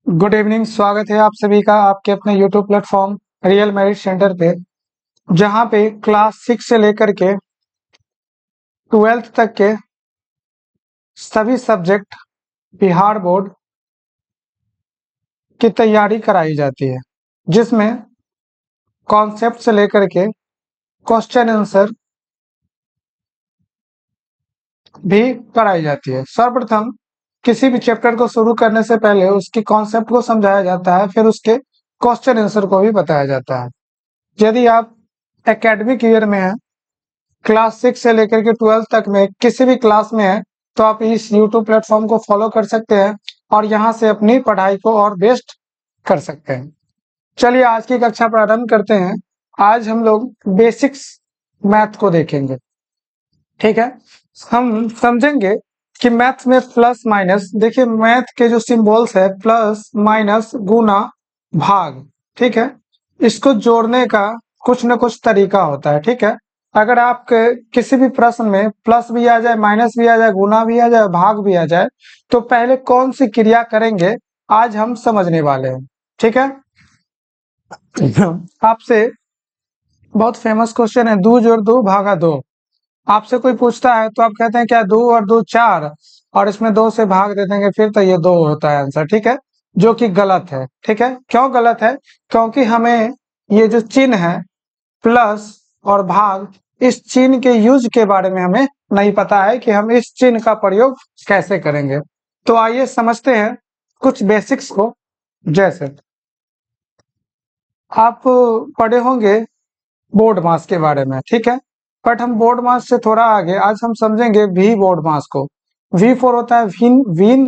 Good evening. स्वागत है आप सभी का आपके अपने YouTube platform real merit centre पे, जहां पे क्लास 6 से लेकर के 12th तक के सभी सब्जेक्ट बिहार बोर्ड की तैयारी कराई जाती है, जिसमें कॉन्सेप्ट से लेकर के क्वेश्चन आंसर भी कराई जाती है। सर्वप्रथम किसी भी चैप्टर को शुरू करने से पहले उसके कॉन्सेप्ट को समझाया जाता है, फिर उसके क्वेश्चन आंसर को भी बताया जाता है। यदि आप एकेडमिक ईयर में हैं, क्लास 6 से लेकर के 12th तक में किसी भी क्लास में है, तो आप इस YouTube प्लेटफॉर्म को फॉलो कर सकते हैं और यहाँ से अपनी पढ़ाई को और बेस्ट कर सकते हैं। चलिए आज की कक्षा प्रारंभ करते हैं। आज हम लोग बेसिक्स मैथ को देखेंगे। ठीक है, हम समझेंगे कि मैथ में प्लस माइनस, देखिए मैथ के जो सिंबल्स है प्लस माइनस गुना भाग, ठीक है, इसको जोड़ने का कुछ न कुछ तरीका होता है। ठीक है, अगर आपके किसी भी प्रश्न में प्लस भी आ जाए, माइनस भी आ जाए, गुना भी आ जाए, भाग भी आ जाए, तो पहले कौन सी क्रिया करेंगे आज हम समझने वाले हैं। ठीक है, आपसे बहुत फेमस क्वेश्चन है, 2 जोड़ 2 भागा 2। आपसे कोई पूछता है तो आप कहते हैं क्या 2 और 2 4, और इसमें 2 से भाग दे देंगे, फिर तो ये 2 होता है आंसर। ठीक है, जो कि गलत है। ठीक है, क्यों गलत है? क्योंकि हमें ये जो चिन्ह है प्लस और भाग, इस चिन्ह के यूज के बारे में हमें नहीं पता है कि हम इस चिन्ह का प्रयोग कैसे करेंगे। तो आइए समझते हैं कुछ बेसिक्स को। जैसे आप पढ़े होंगे बोर्ड मास के बारे में, ठीक है, बट हम बोर्ड मास से थोड़ा आगे आज हम समझेंगे वी बोर्ड मास को। वी फोर होता है विन विन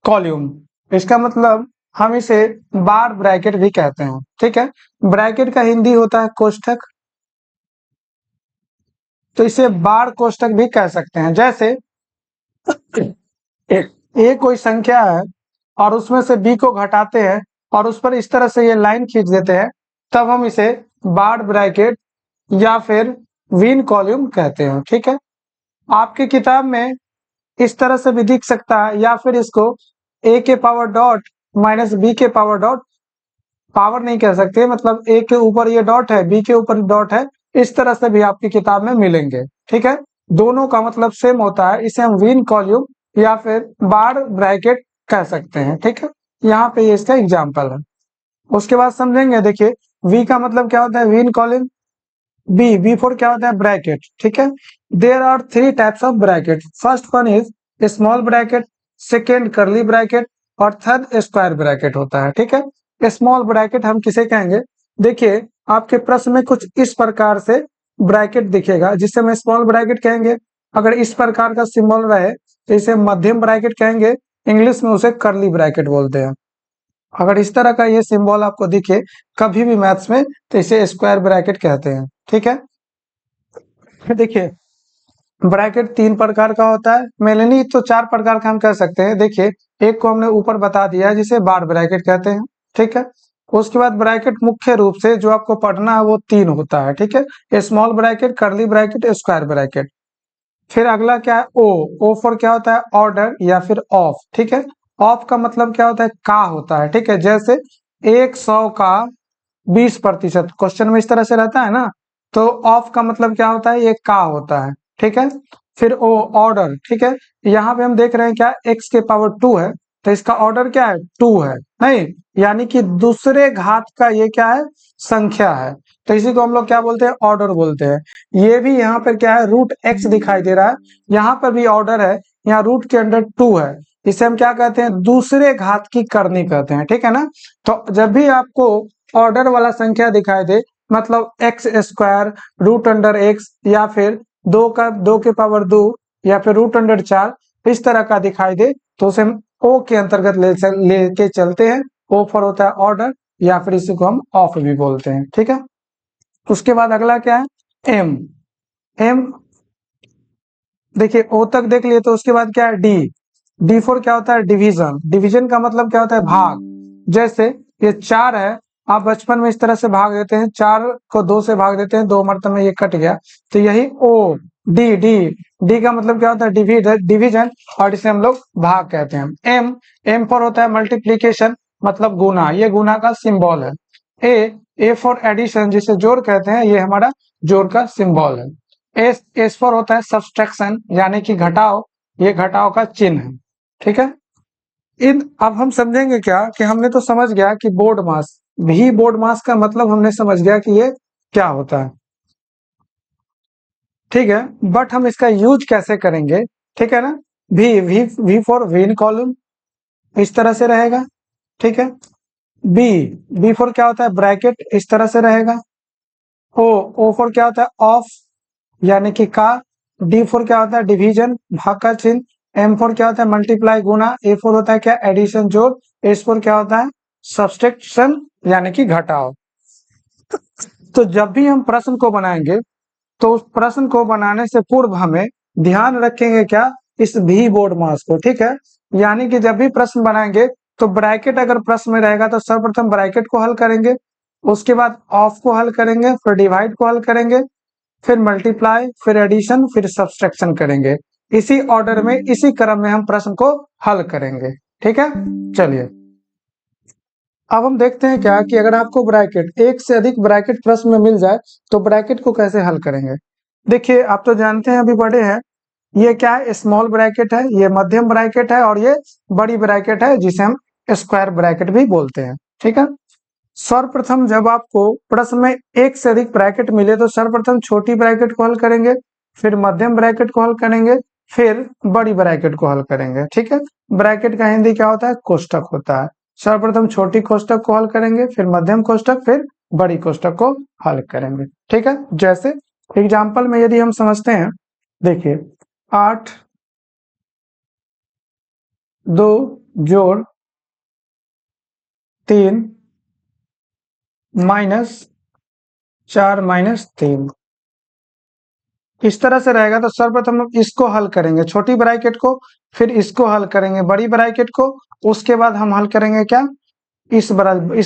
कॉल्यूम। इसका मतलब हम इसे बार ब्रैकेट भी कहते हैं। ठीक है, ब्रैकेट का हिंदी होता है कोष्ठक, तो इसे बार कोष्ठक भी कह सकते हैं। जैसे ए कोई संख्या है और उसमें से बी को घटाते हैं और उस पर इस तरह से ये लाइन खींच देते हैं, तब हम इसे बार ब्रैकेट या फिर विन कॉल्यूम कहते हैं। ठीक है, आपकी किताब में इस तरह से भी दिख सकता है, या फिर इसको ए के पावर डॉट माइनस बी के पावर डॉट, पावर नहीं कह सकते, मतलब ए के ऊपर ये डॉट है, बी के ऊपर डॉट है, इस तरह से भी आपकी किताब में मिलेंगे। ठीक है, दोनों का मतलब सेम होता है, इसे हम विन कॉल्यूम या फिर बार ब्रैकेट कह सकते हैं। ठीक है, यहाँ पे ये इसका एग्जाम्पल है। उसके बाद समझेंगे, देखिए वी का मतलब क्या होता है विन कॉल्यूम, बी फोर क्या होता है ब्रैकेट। ठीक है, there are 3 types of bracket. First one is small bracket, second curly bracket और थर्ड स्क्वायर ब्रैकेट होता है। ठीक है, स्मॉल ब्रैकेट हम किसे कहेंगे? देखिए आपके प्रश्न में कुछ इस प्रकार से ब्रैकेट दिखेगा, जिसे हम स्मॉल ब्रैकेट कहेंगे। अगर इस प्रकार का सिंबल रहे तो इसे मध्यम ब्रैकेट कहेंगे, इंग्लिश में उसे कर्ली ब्रैकेट बोलते हैं। अगर इस तरह का ये सिंबल आपको दिखे कभी भी मैथ्स में, तो इसे स्क्वायर ब्रैकेट कहते हैं। ठीक है, देखिए ब्रैकेट 3 प्रकार का होता है, मेनली तो 4 प्रकार का हम कह सकते हैं। देखिए एक को हमने ऊपर बता दिया है, जिसे बार ब्रैकेट कहते हैं। ठीक है, उसके बाद ब्रैकेट मुख्य रूप से जो आपको पढ़ना है वो 3 होता है। ठीक है, small bracket, curly bracket, square bracket. फिर अगला क्या है? ओ फॉर क्या होता है? ऑर्डर या फिर ऑफ। ठीक है, ऑफ का मतलब क्या होता है? का होता है। ठीक है, जैसे 100 का 20%, क्वेश्चन में इस तरह से रहता है ना, तो ऑफ का मतलब क्या होता है? ये का होता है। ठीक है, फिर ओ ऑर्डर। ठीक है, यहाँ पे हम देख रहे हैं क्या x के पावर 2 है, तो इसका ऑर्डर क्या है? 2 है, नहीं, यानी कि दूसरे घात का ये क्या है? संख्या है, तो इसी को हम लोग क्या बोलते हैं? ऑर्डर बोलते हैं। ये भी यहाँ पर क्या है? रूट x दिखाई दे रहा है, यहाँ पर भी ऑर्डर है, यहाँ रूट के अंडर 2 है, इसे हम क्या कहते हैं? दूसरे घात की करनी कहते हैं। ठीक है ना, तो जब भी आपको ऑर्डर वाला संख्या दिखाई दे, मतलब x square, root under x, या फिर 2 के पावर 2, या फिर रूट अंडर 4, इस तरह का दिखाई दे, तो उसे हम ओ के अंतर्गत लेके चलते हैं। ओ फॉर होता है ऑर्डर, या फिर इसी को हम ऑफ भी बोलते हैं। ठीक है, उसके बाद अगला क्या है? एम। एम देखिए ओ तक देख लिए, तो उसके बाद क्या है? डी फोर क्या होता है? डिवीजन। डिवीजन का मतलब क्या होता है? भाग। जैसे ये 4 है, आप बचपन में इस तरह से भाग देते हैं, 4 को 2 से भाग देते हैं, 2 मरतबे में ये कट गया, तो यही ओ डी डी डी का मतलब क्या होता है? डिवीजन, और इसे हम लोग भाग कहते हैं। एम फॉर होता है मल्टीप्लीकेशन, मतलब गुना, ये गुना का सिंबल है। ए फॉर एडिशन, जिसे जोड़ कहते हैं, ये हमारा जोड़ का सिंबल है। एस फॉर होता है सब्सट्रैक्शन, यानी कि घटाव, ये घटाव का चिन्ह है। ठीक है। इन अब हम समझेंगे क्या कि हमने तो समझ गया कि बोर्ड मास, भी बोर्ड मास का मतलब हमने समझ गया कि ये क्या होता है। ठीक है, बट हम इसका यूज कैसे करेंगे, ठीक है ना। वी फॉर वीन कॉलम, इस तरह से रहेगा। ठीक है। बी बी फॉर क्या होता है, ब्रैकेट, इस तरह से रहेगा। ओ फॉर क्या होता है, ऑफ, यानी कि का। डी फॉर क्या होता है, डिवीजन, भाग का चिन्ह। एम फॉर क्या होता है, मल्टीप्लाई, गुना। ए फॉर होता है क्या, एडिशन, जोड़। एस फॉर क्या होता है, सब्सट्रैक्शन, यानी कि घटाव। तो जब भी हम प्रश्न को बनाएंगे, तो उस प्रश्न को बनाने से पूर्व हमें ध्यान रखेंगे क्या, इस भी बोर्ड मास को। ठीक है। यानी कि जब भी प्रश्न बनाएंगे, तो ब्रैकेट अगर प्रश्न में रहेगा तो सर्वप्रथम ब्रैकेट को हल करेंगे, उसके बाद ऑफ को हल करेंगे, फिर डिवाइड को हल करेंगे, फिर मल्टीप्लाई, फिर एडिशन, फिर सब्सट्रैक्शन करेंगे। इसी ऑर्डर में, इसी क्रम में हम प्रश्न को हल करेंगे। ठीक है। चलिए, अब हम देखते हैं क्या कि अगर आपको ब्रैकेट, एक से अधिक ब्रैकेट प्रश्न में मिल जाए, तो ब्रैकेट को कैसे हल करेंगे। देखिए, आप तो जानते हैं, अभी बड़े हैं, ये क्या है, स्मॉल ब्रैकेट है, ये मध्यम ब्रैकेट है, और ये बड़ी ब्रैकेट है, जिसे हम स्क्वायर ब्रैकेट भी बोलते हैं। ठीक है। सर्वप्रथम जब आपको प्रश्न में एक से अधिक ब्रैकेट मिले, तो सर्वप्रथम छोटी ब्रैकेट को हल करेंगे, फिर मध्यम ब्रैकेट को हल करेंगे, फिर बड़ी ब्रैकेट को हल करेंगे। ठीक है। ब्रैकेट का हिंदी क्या होता है, कोष्टक होता है। सर्वप्रथम छोटी कोष्टक को हल करेंगे, फिर मध्यम कोष्टक, फिर बड़ी कोष्टक को हल करेंगे। ठीक है। जैसे एग्जाम्पल में यदि हम समझते हैं, देखिए 8 2 जोड़ 3 -4 -3, इस तरह से रहेगा। तो सर्वप्रथम हम इसको हल करेंगे, छोटी ब्रैकेट को, फिर इसको हल करेंगे, बड़ी ब्रैकेट को, उसके बाद हम हल करेंगे क्या, इस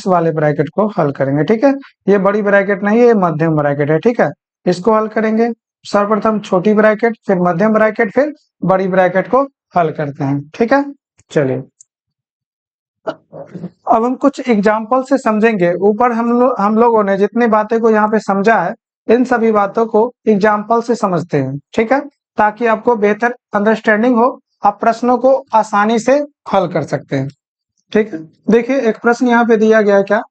वाले ब्रैकेट को हल करेंगे। ठीक है। ये बड़ी ब्रैकेट नहीं है, ये मध्यम ब्रैकेट है। ठीक है। इसको हल करेंगे, सर्वप्रथम छोटी ब्रैकेट, फिर मध्यम ब्रैकेट, फिर बड़ी ब्रैकेट को हल करते हैं। ठीक है। चलिए, अब हम कुछ एग्जाम्पल से समझेंगे। ऊपर हम लोगों ने जितनी बातें को यहाँ पे समझा है, इन सभी बातों को एग्जाम्पल से समझते हैं। ठीक है। ताकि आपको बेहतर अंडरस्टैंडिंग हो, आप प्रश्नों को आसानी से हल कर सकते हैं। ठीक है। देखिए, एक प्रश्न यहाँ पे दिया गया है क्या,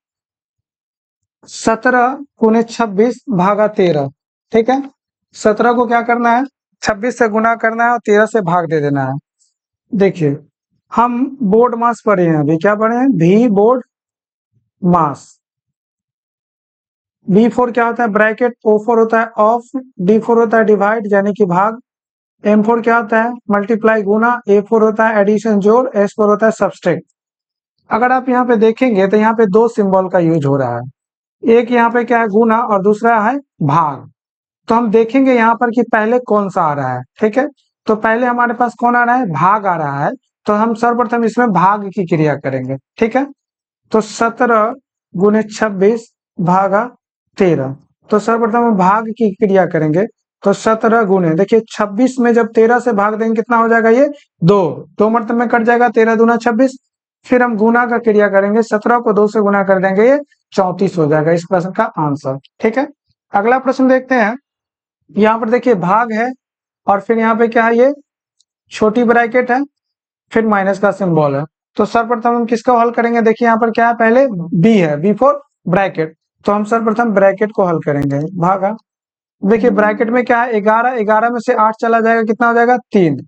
17 × 26 भागा 13। ठीक है। 17 को क्या करना है, 26 से गुना करना है, और 13 से भाग दे देना है। देखिए, हम बोर्ड मास पढ़े हैं, अभी क्या पढ़े हैं, भी बोर्ड मास। बी फोर क्या होता है, ब्रैकेट। ओ फोर होता है ऑफ। डी फोर होता है डिवाइड, यानी कि भाग। एम फोर क्या होता है, मल्टीप्लाई, गुना। ए फोर होता है एडिशन, जोड़। एस फोर होता है सब्सट्रैक्ट। अगर आप यहाँ पे देखेंगे, तो यहाँ पे दो सिंबल का यूज हो रहा है। एक यहाँ पे क्या है, गुना, और दूसरा है भाग। तो हम देखेंगे यहाँ पर कि पहले कौन सा आ रहा है। ठीक है। तो पहले हमारे पास कौन आ रहा है, भाग आ रहा है। तो हम सर्वप्रथम इसमें भाग की क्रिया करेंगे। ठीक है। तो 17 × 26 भागा 13। तो सर्वप्रथम हम भाग की क्रिया करेंगे। तो 17 गुणे, देखिए 26 में जब 13 से भाग देंगे, कितना हो जाएगा, ये 2 मतलब में कट जाएगा, 13 दूना 26। फिर हम गुना का क्रिया करेंगे, 17 को 2 से गुना कर देंगे, ये 34 हो जाएगा इस प्रश्न का आंसर। ठीक है। अगला प्रश्न देखते हैं। यहाँ पर देखिए भाग है, और फिर यहाँ पे क्या है, ये छोटी ब्रैकेट है, फिर माइनस का सिंबल है। तो सर्वप्रथम हम किसको हल करेंगे, देखिए यहाँ पर क्या है, पहले बी है, बी फॉर ब्रैकेट। तो हम सर्वप्रथम ब्रैकेट को हल करेंगे, भागा। देखिए ब्रैकेट में क्या है, 11, 11 में से 8 चला जाएगा, कितना हो जाएगा, 3।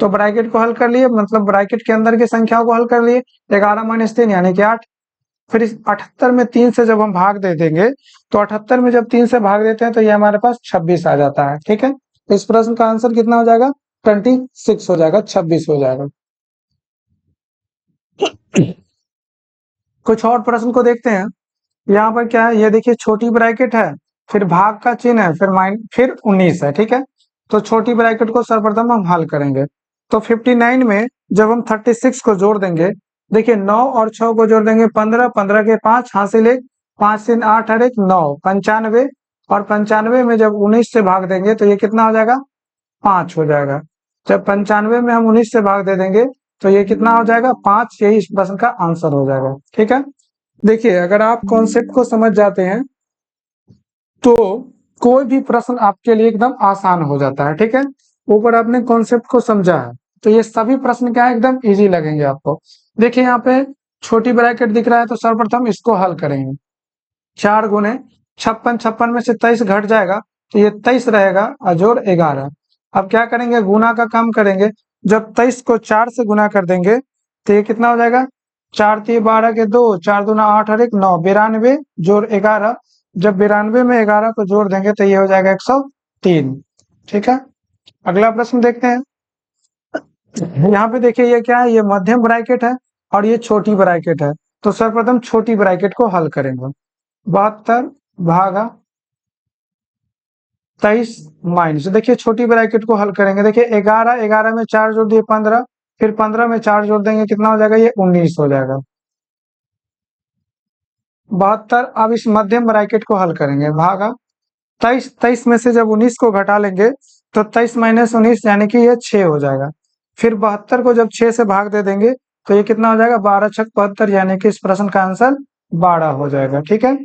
तो ब्रैकेट को हल कर लिए, मतलब ब्रैकेट के अंदर की संख्याओं को हल कर लिए। 11 - 3 यानी कि 8। फिर इस 78 में 3 से जब हम भाग दे देंगे, तो 78 में जब 3 से भाग देते हैं, तो ये हमारे पास 26 आ जाता है। ठीक है। इस प्रश्न का आंसर कितना हो जाएगा, 26 हो जाएगा, 26 हो जाएगा। कुछ और प्रश्न को देखते हैं। यहाँ पर क्या है, ये देखिए छोटी ब्रैकेट है, फिर भाग का चिन्ह है, फिर 19 है। ठीक है। तो छोटी ब्रैकेट को सर्वप्रथम हम हल करेंगे। तो 59 में जब हम 36 को जोड़ देंगे, देखिए 9 और 6 को जोड़ देंगे, 15, 15 के 5 हासिल 1, 5 3 8 और 1 9, 95। और 95 में जब 19 से भाग देंगे, तो ये कितना हो जाएगा, 5 हो जाएगा। जब 95 में हम 19 से भाग दे देंगे, तो ये कितना हो जाएगा 5, यही इस प्रश्न का आंसर हो जाएगा। ठीक है, देखिए अगर आप कॉन्सेप्ट को समझ जाते हैं तो कोई भी प्रश्न आपके लिए एकदम आसान हो जाता है। ठीक है, ऊपर आपने कॉन्सेप्ट को समझा है तो ये सभी प्रश्न क्या है एकदम इजी लगेंगे आपको। देखिए यहाँ पे छोटी ब्रैकेट दिख रहा है तो सर्वप्रथम इसको हल करेंगे। 4 गुने 56, 56 में से 23 घट जाएगा तो ये 23 रहेगा और जोड़ 11। अब क्या करेंगे, गुना का काम करेंगे। जब 23 को 4 से गुना कर देंगे तो ये कितना हो जाएगा, 4 3 12 के 2, 4 दूना 8 और 1 9, 92 जोड़ 11। जब 92 में 11 को जोड़ देंगे तो ये हो जाएगा 103। ठीक है, अगला प्रश्न देखते हैं। यहाँ पे देखिए ये क्या है, ये मध्यम ब्रैकेट है और ये छोटी ब्रैकेट है। तो सर्वप्रथम छोटी ब्रैकेट को हल करेंगे। 72 भागा 23 माइनस, देखिए छोटी ब्रैकेट को हल करेंगे। देखिए 11, 11 में 4 जोड़ दिए 15, फिर 15 में 4 जोड़ देंगे कितना हो जाएगा, ये 19 हो जाएगा। 72, अब इस मध्यम ब्रैकेट को हल करेंगे। भागा 23, 23 में से जब 19 को घटा लेंगे तो 23 माइनस 19 यानी कि ये 6 हो जाएगा। फिर 72 को जब 6 से भाग दे देंगे तो ये कितना हो जाएगा, 12 छक 72, यानी कि इस प्रश्न का आंसर 12 हो जाएगा। ठीक है,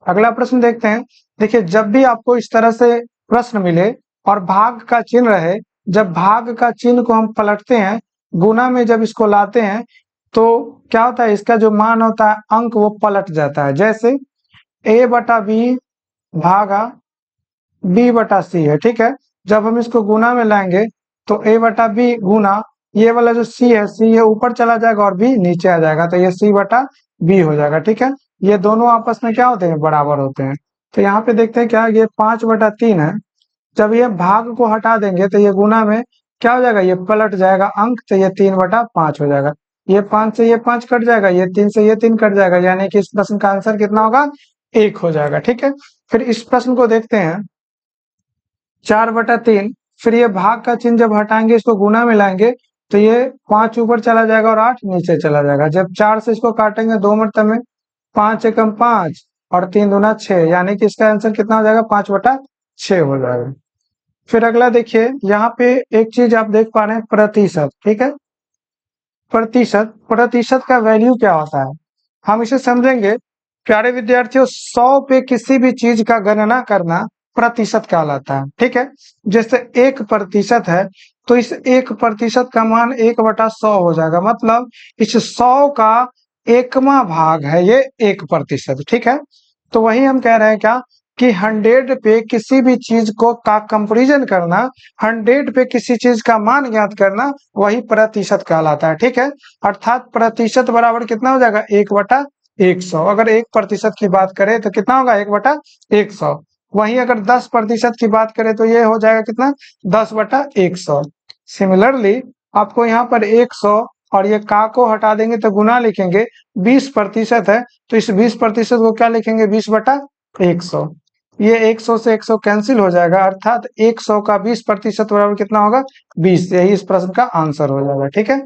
अगला प्रश्न देखते हैं। देखिए जब भी आपको इस तरह से प्रश्न मिले और भाग का चिन्ह रहे, जब भाग का चिन्ह को हम पलटते हैं, गुना में जब इसको लाते हैं तो क्या होता है, इसका जो मान होता है अंक वो पलट जाता है। जैसे a बटा बी भागा b बटा सी है। ठीक है, जब हम इसको गुना में लाएंगे तो a बटा बी गुना ये वाला जो c है, c ये ऊपर चला जाएगा और b नीचे आ जाएगा तो ये c बटा b हो जाएगा। ठीक है, ये दोनों आपस में क्या होते हैं, बराबर होते हैं। तो यहाँ पे देखते हैं क्या, ये 5 बटा 3 है। जब ये भाग को हटा देंगे तो ये गुना में क्या हो जाएगा, ये पलट जाएगा अंक, तो ये 3 बटा 5 हो जाएगा। ये 5 से ये 5 कट जाएगा, ये 3 से ये 3 कट जाएगा, यानी कि इस प्रश्न का आंसर कितना होगा, 1 हो जाएगा। ठीक है, फिर इस प्रश्न को देखते हैं। 4 बटा 3, फिर ये भाग का चिन्ह जब हटाएंगे इसको गुना में लाएंगे तो ये 5 ऊपर चला जाएगा और 8 नीचे चला जाएगा। जब 4 से इसको काटेंगे 2 मरतबे में, 5 एकम 5 और 3 दूना 6, यानी कि इसका आंसर कितना हो जाएगा, 5 बटा 6 हो जाएगा। फिर अगला देखिए, यहाँ पे एक चीज आप देख पा रहे हैं, प्रतिशत। ठीक है, प्रतिशत, प्रतिशत का वैल्यू क्या होता है हम इसे समझेंगे। प्यारे विद्यार्थियों, 100 पे किसी भी चीज का गणना करना प्रतिशत कहलाता है। ठीक है, जैसे 1% है तो इस 1% का मान 1/100 हो जाएगा, मतलब इस 100 का 1वां भाग है ये 1%। ठीक है, तो वही हम कह रहे हैं क्या कि 100 पे किसी भी चीज को का कंपेरिजन करना, 100 पे किसी चीज का मान ज्ञात करना, वही प्रतिशत कहलाता है। ठीक है, अर्थात प्रतिशत बराबर कितना हो जाएगा, 1/100। अगर 1% की बात करें तो कितना होगा, 1/100। वहीं अगर 10% की बात करें तो ये हो जाएगा कितना, 10/100। सिमिलरली आपको यहाँ पर 100 और ये का को हटा देंगे तो गुना लिखेंगे। 20% है तो इस 20% को क्या लिखेंगे, 20/100। ये 100 से 100 कैंसिल हो जाएगा, अर्थात 100 का 20% बराबर कितना होगा, 20। यही इस प्रश्न का आंसर हो जाएगा। ठीक है,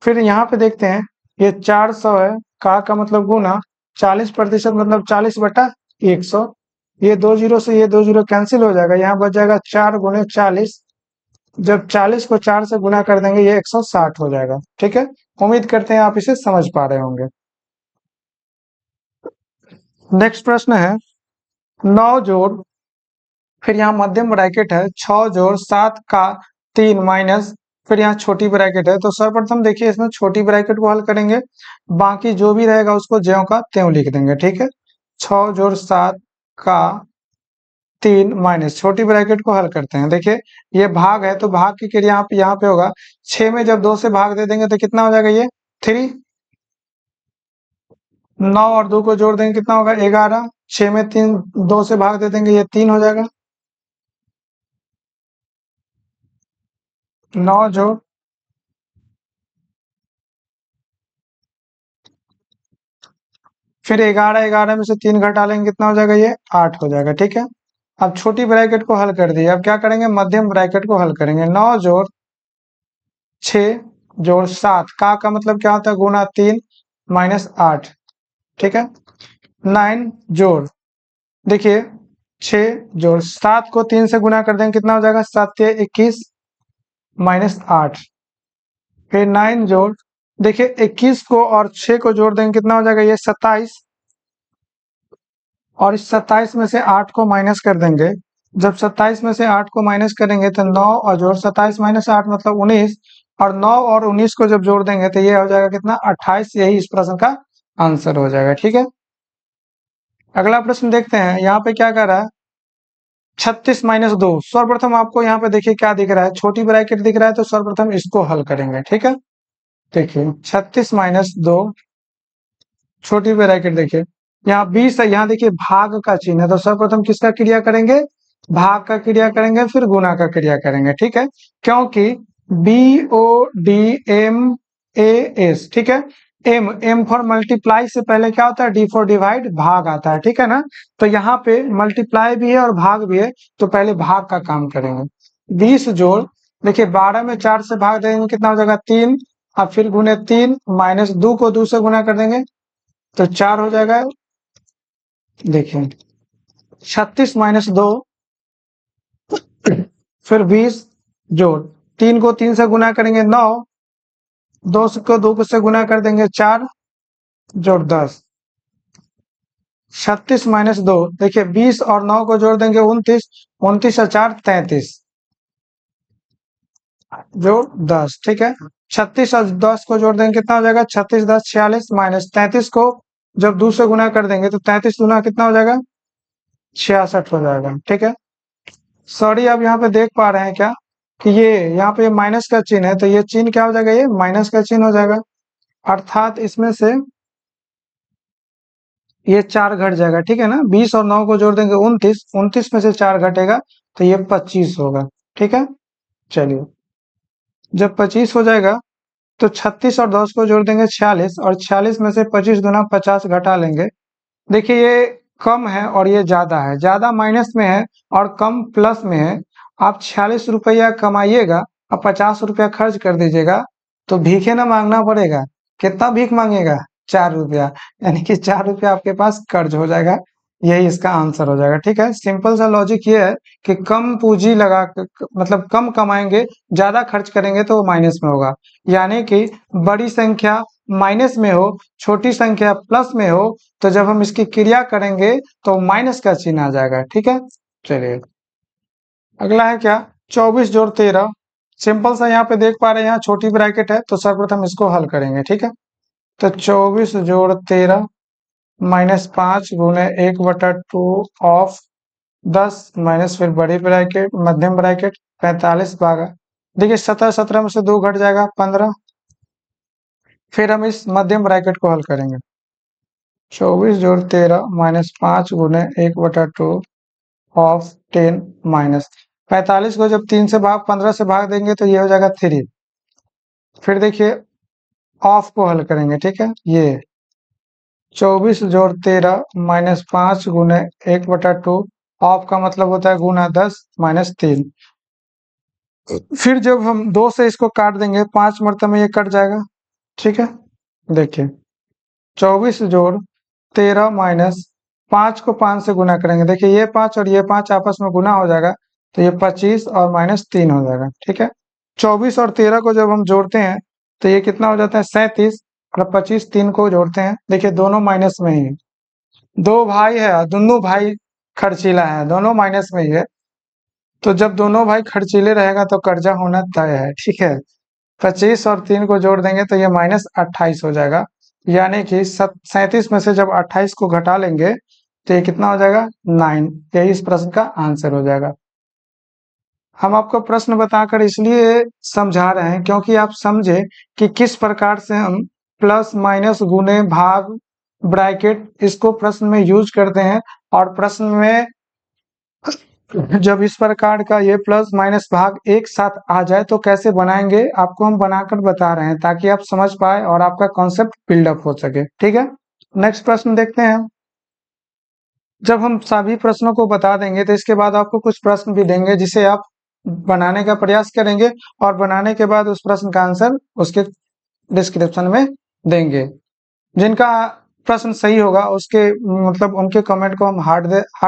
फिर यहाँ पे देखते हैं, ये 400 है, का मतलब गुना, 40% मतलब 40/100। ये 2 जीरो से ये 2 जीरो कैंसिल हो जाएगा, यहाँ बच जाएगा 4 गुने 40। जब 40 को 4 से गुना कर देंगे ये 160 हो जाएगा। ठीक है, उम्मीद करते हैं आप इसे समझ पा रहे होंगे। नेक्स्ट प्रश्न है, 9 जोड़, फिर यहाँ मध्यम ब्रैकेट है, 6 जोड़ 7 का 3 माइनस, फिर यहाँ छोटी ब्रैकेट है। तो सर्वप्रथम देखिए इसमें छोटी ब्रैकेट को हल करेंगे, बाकी जो भी रहेगा उसको ज्यों का त्यों लिख देंगे। ठीक है, 6 जोड़ 7 का 3 माइनस, छोटी ब्रैकेट को हल करते हैं। देखिए ये भाग है तो भाग की क्रिया यहाँ पे होगा, 6 में जब 2 से भाग दे देंगे तो कितना हो जाएगा, ये 3। 9 और 2 को जोड़ देंगे कितना होगा, 11। 6 में 3 2 से भाग दे देंगे, ये 3 हो जाएगा। 9 जोड़ फिर 11, 11 में से 3 घटा लेंगे कितना हो जाएगा, ये 8 हो जाएगा। ठीक है, अब छोटी ब्रैकेट को हल कर दिए, अब क्या करेंगे, मध्यम ब्रैकेट को हल करेंगे। 9 जोड़ 6 जोड़ 7, का मतलब क्या होता है, गुना 3 माइनस 8। ठीक है, 9 जोड़, देखिए 6 जोड़ 7 को 3 से गुना कर देंगे कितना हो जाएगा, 7 3 21 माइनस 8। फिर 9 जोड़ देखिए 21 को और 6 को जोड़ देंगे कितना हो जाएगा, ये 27, और इस 27 में से 8 को माइनस कर देंगे। जब 27 में से 8 को माइनस करेंगे तो 9 और जोड़ 27 माइनस 8 मतलब 19, और 9 और 19 को जब जोड़ देंगे तो ये हो जाएगा कितना, 28। यही इस प्रश्न का आंसर हो जाएगा। ठीक है, अगला प्रश्न देखते हैं। यहाँ पे क्या कर रहा है, 36 माइनस 2। सर्वप्रथम आपको यहाँ पे देखिए क्या दिख रहा है, छोटी ब्रैकेट दिख रहा है, तो सर्वप्रथम इसको हल करेंगे। ठीक है, देखिए 36 माइनस 2, छोटी ब्रैकेट देखिए, यहाँ 20 है, यहाँ देखिए भाग का चिन्ह है, तो सर्वप्रथम किसका क्रिया करेंगे, भाग का क्रिया करेंगे, फिर गुना का क्रिया करेंगे। ठीक है, क्योंकि BODMAS, ठीक है, M फॉर मल्टीप्लाई से पहले क्या होता है, D फॉर डिवाइड, भाग आता है। ठीक है ना, तो यहाँ पे मल्टीप्लाई भी है और भाग भी है, तो पहले भाग का काम करेंगे। 20 जोड़, देखिए 12 में 4 से भाग देंगे कितना हो जाएगा, 3, और फिर गुने 3, माइनस 2 को 2 से गुना कर देंगे तो 4 हो जाएगा। देखिए 36 माइनस 2, फिर 20 जोड़, 3 को 3 से गुना करेंगे 9, 2 को 2 से गुना कर देंगे 4, जोड़ 10। 36 माइनस 2, देखिए 20 और 9 को जोड़ देंगे 29, 29 और 4 33, जोड़ 10। ठीक है, 36 और 10 को जोड़ देंगे कितना हो जाएगा, 36 10 46, माइनस 33 को जब 2 से गुना कर देंगे तो 33 गुना कितना हो जाएगा, 66 हो जाएगा। ठीक है, सॉरी आप यहाँ पे देख पा रहे हैं क्या कि ये यहाँ पे माइनस का चिन्ह है, तो ये चिन्ह क्या हो जाएगा, ये माइनस का चिन्ह हो जाएगा, अर्थात इसमें से ये 4 घट जाएगा। ठीक है ना, 20 और 9 को जोड़ देंगे 29, 29 में से 4 घटेगा तो ये 25 होगा। ठीक है, चलिए जब 25 हो जाएगा तो 36 और 10 को जोड़ देंगे 46, और 46 में से 25 गुना 50 घटा लेंगे। देखिए ये कम है और ये ज्यादा है, ज्यादा माइनस में है और कम प्लस में है। आप 46 रुपया कमाइएगा और 50 रुपया खर्च कर दीजिएगा तो भीखे ना मांगना पड़ेगा। कितना भीख मांगेगा, 4 रुपया, यानी कि 4 रुपया आपके पास कर्ज हो जाएगा। यही इसका आंसर हो जाएगा। ठीक है, सिंपल सा लॉजिक ये है कि कम पूंजी लगा मतलब कम कमाएंगे, ज्यादा खर्च करेंगे तो वो माइनस में होगा। यानी कि बड़ी संख्या माइनस में हो, छोटी संख्या प्लस में हो, तो जब हम इसकी क्रिया करेंगे तो माइनस का चिन्ह आ जाएगा। ठीक है, चलिए अगला है क्या, 24 जोड़ 13। सिंपल सा यहाँ पे देख पा रहे हैं, यहाँ छोटी ब्रैकेट है, तो सर्वप्रथम इसको हल करेंगे। ठीक है, तो 24 जोड़ 13 माइनस 5 गुने 1/2 ऑफ 10, माइनस फिर बड़ी ब्रैकेट मध्यम ब्रैकेट 45 भागा, देखिए 17, 17 में से 2 घट जाएगा 15। फिर हम इस मध्यम ब्रैकेट को हल करेंगे, 24 जोड़ 13 माइनस 5 गुने 1/2 ऑफ 10, माइनस 45 को जब 3 से भाग 15 से भाग देंगे तो ये हो जाएगा 3। फिर देखिए ऑफ को हल करेंगे। ठीक है, ये 24 जोड़ 13 माइनस 5 गुने 1/2, ऑफ का मतलब होता है गुना 10 माइनस 3। फिर जब हम 2 से इसको काट देंगे 5 मरतबे में ये कट जाएगा। ठीक है, देखिए 24 जोड़ 13 माइनस 5 को 5 से गुना करेंगे, देखिए ये 5 और ये 5 आपस में गुना हो जाएगा तो ये 25 और माइनस 3 हो जाएगा। ठीक है, 24 और 13 को जब हम जोड़ते हैं तो ये कितना हो जाता है, 37, और 25 3 को जोड़ते हैं, देखिए दोनों माइनस में ही है। 2 भाई है, दोनों भाई खर्चीला है, दोनों माइनस में ही है, तो जब दोनों भाई खर्चीले रहेगा तो कर्जा होना तय है। ठीक है, 25 और 3 को जोड़ देंगे तो ये माइनस 28 हो जाएगा, यानी कि 37 में से जब 28 को घटा लेंगे तो ये कितना हो जाएगा, 9। यही इस प्रश्न का आंसर हो जाएगा। हम आपको प्रश्न बताकर इसलिए समझा रहे हैं क्योंकि आप समझे कि किस प्रकार से हम प्लस माइनस गुने भाग ब्रैकेट इसको प्रश्न में यूज करते हैं, और प्रश्न में जब इस प्रकार का ये प्लस माइनस भाग एक साथ आ जाए तो कैसे बनाएंगे, आपको हम बनाकर बता रहे हैं ताकि आप समझ पाए और आपका कॉन्सेप्ट बिल्डअप हो सके। ठीक है, नेक्स्ट प्रश्न देखते हैं। जब हम सभी प्रश्नों को बता देंगे तो इसके बाद आपको कुछ प्रश्न भी देंगे जिसे आप बनाने का प्रयास करेंगे, और बनाने के बाद उस प्रश्न का आंसर उसके डिस्क्रिप्शन में देंगे। जिनका प्रश्न सही होगा उसके मतलब उनके कमेंट को हम हार्ट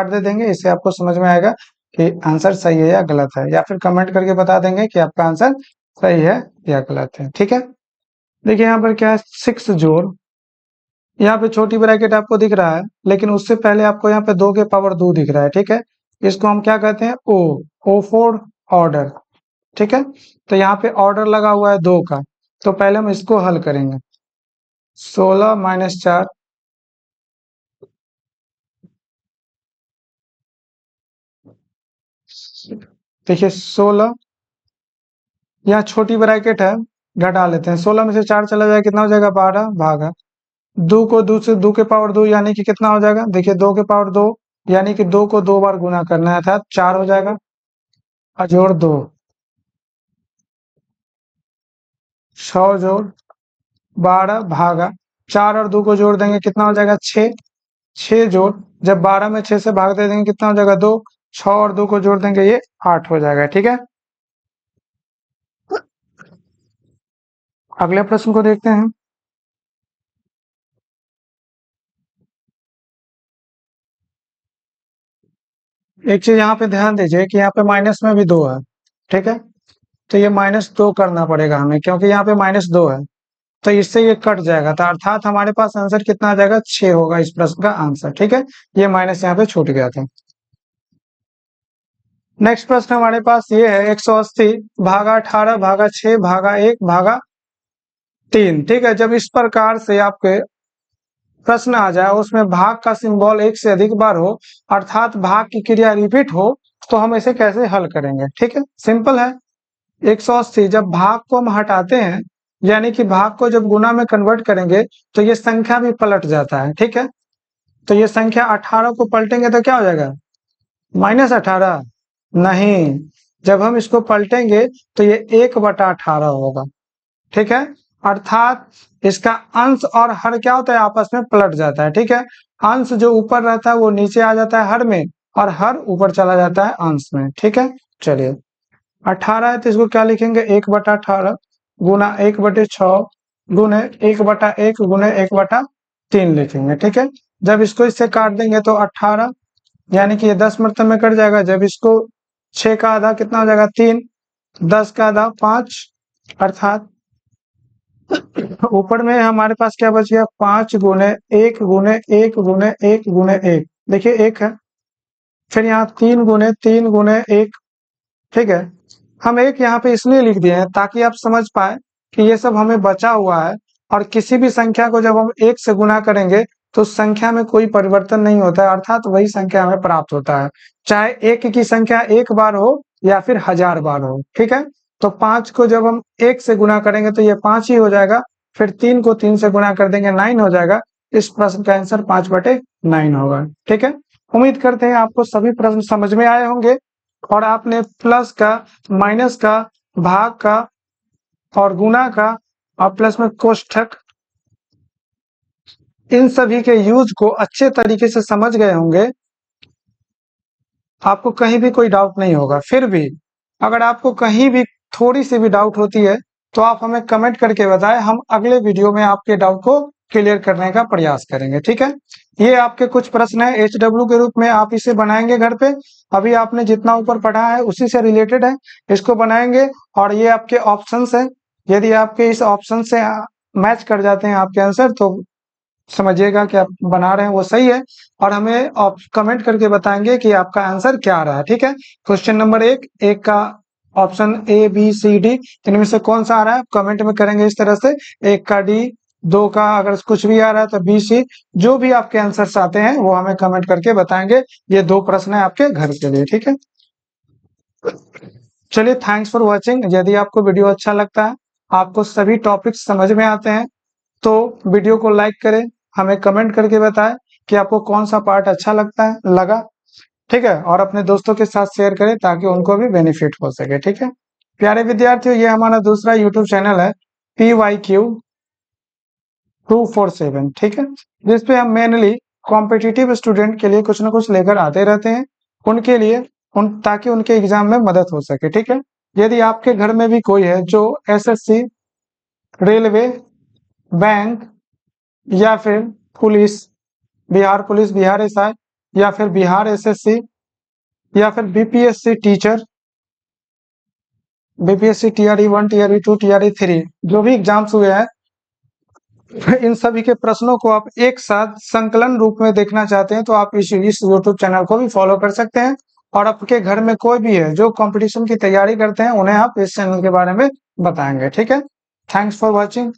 दे देंगे, इससे आपको समझ में आएगा कि आंसर सही है या गलत है, या फिर कमेंट करके बता देंगे कि आपका आंसर सही है या गलत है। ठीक है, देखिए यहाँ पर क्या है, 6 जोड़, यहाँ पे छोटी ब्रैकेट आपको दिख रहा है, लेकिन उससे पहले आपको यहाँ पे 2 के पावर 2 दिख रहा है, ठीक है। इसको हम क्या कहते हैं, ओ फॉर ऑर्डर, ठीक है। तो यहाँ पे ऑर्डर लगा हुआ है 2 का, तो पहले हम इसको हल करेंगे। 16 - 4, देखिए 16, यहाँ छोटी ब्रैकेट है, घटा लेते हैं। 16 में से 4 चला जाए कितना हो जाएगा, 12 भागा 2 को 2 से 2 के पावर 2 यानी कि कितना हो जाएगा, देखिए 2 के पावर 2 यानी कि 2 को 2 बार गुना करना है, अर्थात 4 हो जाएगा, और जोड़ 2, 6 जोड़ 12 भागा 4 और 2 को जोड़ देंगे कितना हो जाएगा, 6, 6 जोड़, जब 12 में 6 से भाग दे देंगे कितना हो जाएगा, 2, 6 और 2 को जोड़ देंगे ये 8 हो जाएगा, ठीक है। अगले प्रश्न को देखते हैं। एक चीज यहाँ पे ध्यान दीजिए कि यहाँ पे माइनस में भी 2 है, ठीक है। तो ये -2 करना पड़ेगा हमें, क्योंकि यहाँ पे -2 है, तो इससे ये कट जाएगा, तो अर्थात हमारे पास आंसर कितना आ जाएगा, 6 होगा इस प्रश्न का आंसर, ठीक है। ये माइनस यहाँ पे छूट गया था। नेक्स्ट प्रश्न हमारे पास ये है, 180 भागा 18 भागा 6 भागा 1 भागा 3, ठीक है। जब इस प्रकार से आपके प्रश्न आ जाए, उसमें भाग का सिंबल एक से अधिक बार हो, अर्थात भाग की क्रिया रिपीट हो, तो हम इसे कैसे हल करेंगे, ठीक है। सिंपल है, 180 जब भाग को हम हटाते हैं, यानी कि भाग को जब गुना में कन्वर्ट करेंगे, तो ये संख्या भी पलट जाता है, ठीक है। तो ये संख्या 18 को पलटेंगे तो क्या हो जाएगा, -18, नहीं, जब हम इसको पलटेंगे तो ये 1/18 होगा, ठीक है। अर्थात इसका अंश और हर क्या होता है, आपस में पलट जाता है, ठीक है। अंश जो ऊपर रहता है वो नीचे आ जाता है हर में, और हर ऊपर चला जाता है अंश में, ठीक है। चलिए 18 है तो इसको क्या लिखेंगे, 1/18 गुना 1/6 गुने 1/1 गुने 1/3 लिखेंगे, ठीक है। जब इसको इससे काट देंगे तो 18, यानी कि ये 10 मतलब में कट जाएगा। जब इसको 6 का आधा कितना हो जाएगा, 3, 10 का आधा 5, अर्थात ऊपर में हमारे पास क्या बच गया, 5 गुने 1 गुने 1 गुने 1 गुने 1, देखिए 1 है, फिर यहाँ 3 गुने 3 गुने 1, ठीक है। हम एक यहाँ पे इसलिए लिख दिए हैं ताकि आप समझ पाए कि ये सब हमें बचा हुआ है, और किसी भी संख्या को जब हम 1 से गुना करेंगे तो उस संख्या में कोई परिवर्तन नहीं होता है, अर्थात वही संख्या हमें प्राप्त होता है, चाहे 1 की संख्या 1 बार हो या फिर 1000 बार हो, ठीक है। तो 5 को जब हम 1 से गुना करेंगे तो ये 5 ही हो जाएगा, फिर 3 को 3 से गुना कर देंगे 9 हो जाएगा। इस प्रश्न का आंसर 5/9 होगा, ठीक है। उम्मीद करते हैं आपको सभी प्रश्न समझ में आए होंगे, और आपने प्लस का, माइनस का, भाग का और गुना का और प्लस में कोष्ठक, इन सभी के यूज को अच्छे तरीके से समझ गए होंगे। आपको कहीं भी कोई डाउट नहीं होगा। फिर भी अगर आपको कहीं भी थोड़ी सी भी डाउट होती है तो आप हमें कमेंट करके बताएं, हम अगले वीडियो में आपके डाउट को क्लियर करने का प्रयास करेंगे, ठीक है। ये आपके कुछ प्रश्न है HW के रूप में, आप इसे बनाएंगे घर पे, अभी आपने जितना ऊपर पढ़ा है उसी से रिलेटेड है, इसको बनाएंगे, और ये आपके ऑप्शंस है, यदि आपके इस ऑप्शन से मैच कर जाते हैं आपके आंसर, तो समझिएगा कि आप बना रहे हैं वो सही है, और हमें आप कमेंट करके बताएंगे कि आपका आंसर क्या आ रहा है, ठीक है। क्वेश्चन नंबर 1 का ऑप्शन ABCD इनमें से कौन सा आ रहा है, कमेंट में करेंगे इस तरह से, 1 का D, 2 का अगर कुछ भी आ रहा है तो BC, जो भी आपके आंसर्स आते हैं वो हमें कमेंट करके बताएंगे। ये 2 प्रश्न है आपके घर के लिए, ठीक है। चलिए, थैंक्स फॉर वॉचिंग। यदि आपको वीडियो अच्छा लगता है, आपको सभी टॉपिक्स समझ में आते हैं, तो वीडियो को लाइक करें, हमें कमेंट करके बताएं कि आपको कौन सा पार्ट अच्छा लगा, ठीक है। और अपने दोस्तों के साथ शेयर करें ताकि उनको भी बेनिफिट हो सके, ठीक है। प्यारे विद्यार्थियों, ये हमारा दूसरा यूट्यूब चैनल है PYQ247, ठीक है, जिसपे हम मेनली कॉम्पिटिटिव स्टूडेंट के लिए कुछ ना कुछ लेकर आते रहते हैं, उनके लिए ताकि उनके एग्जाम में मदद हो सके, ठीक है। यदि आपके घर में भी कोई है जो SSC, रेलवे, बैंक या फिर police, Bihar police, Bihar SI या फिर बिहार SSC या फिर BPSC teacher, BPSC TRE 1 TRE 2 TRE 3 जो भी एग्जाम्स हुए हैं इन सभी के प्रश्नों को आप एक साथ संकलन रूप में देखना चाहते हैं तो आप इस यूट्यूब चैनल को भी फॉलो कर सकते हैं। और आपके घर में कोई भी है जो कंपटीशन की तैयारी करते हैं, उन्हें आप इस चैनल के बारे में बताएंगे। ठीक है, थैंक्स फॉर वॉचिंग।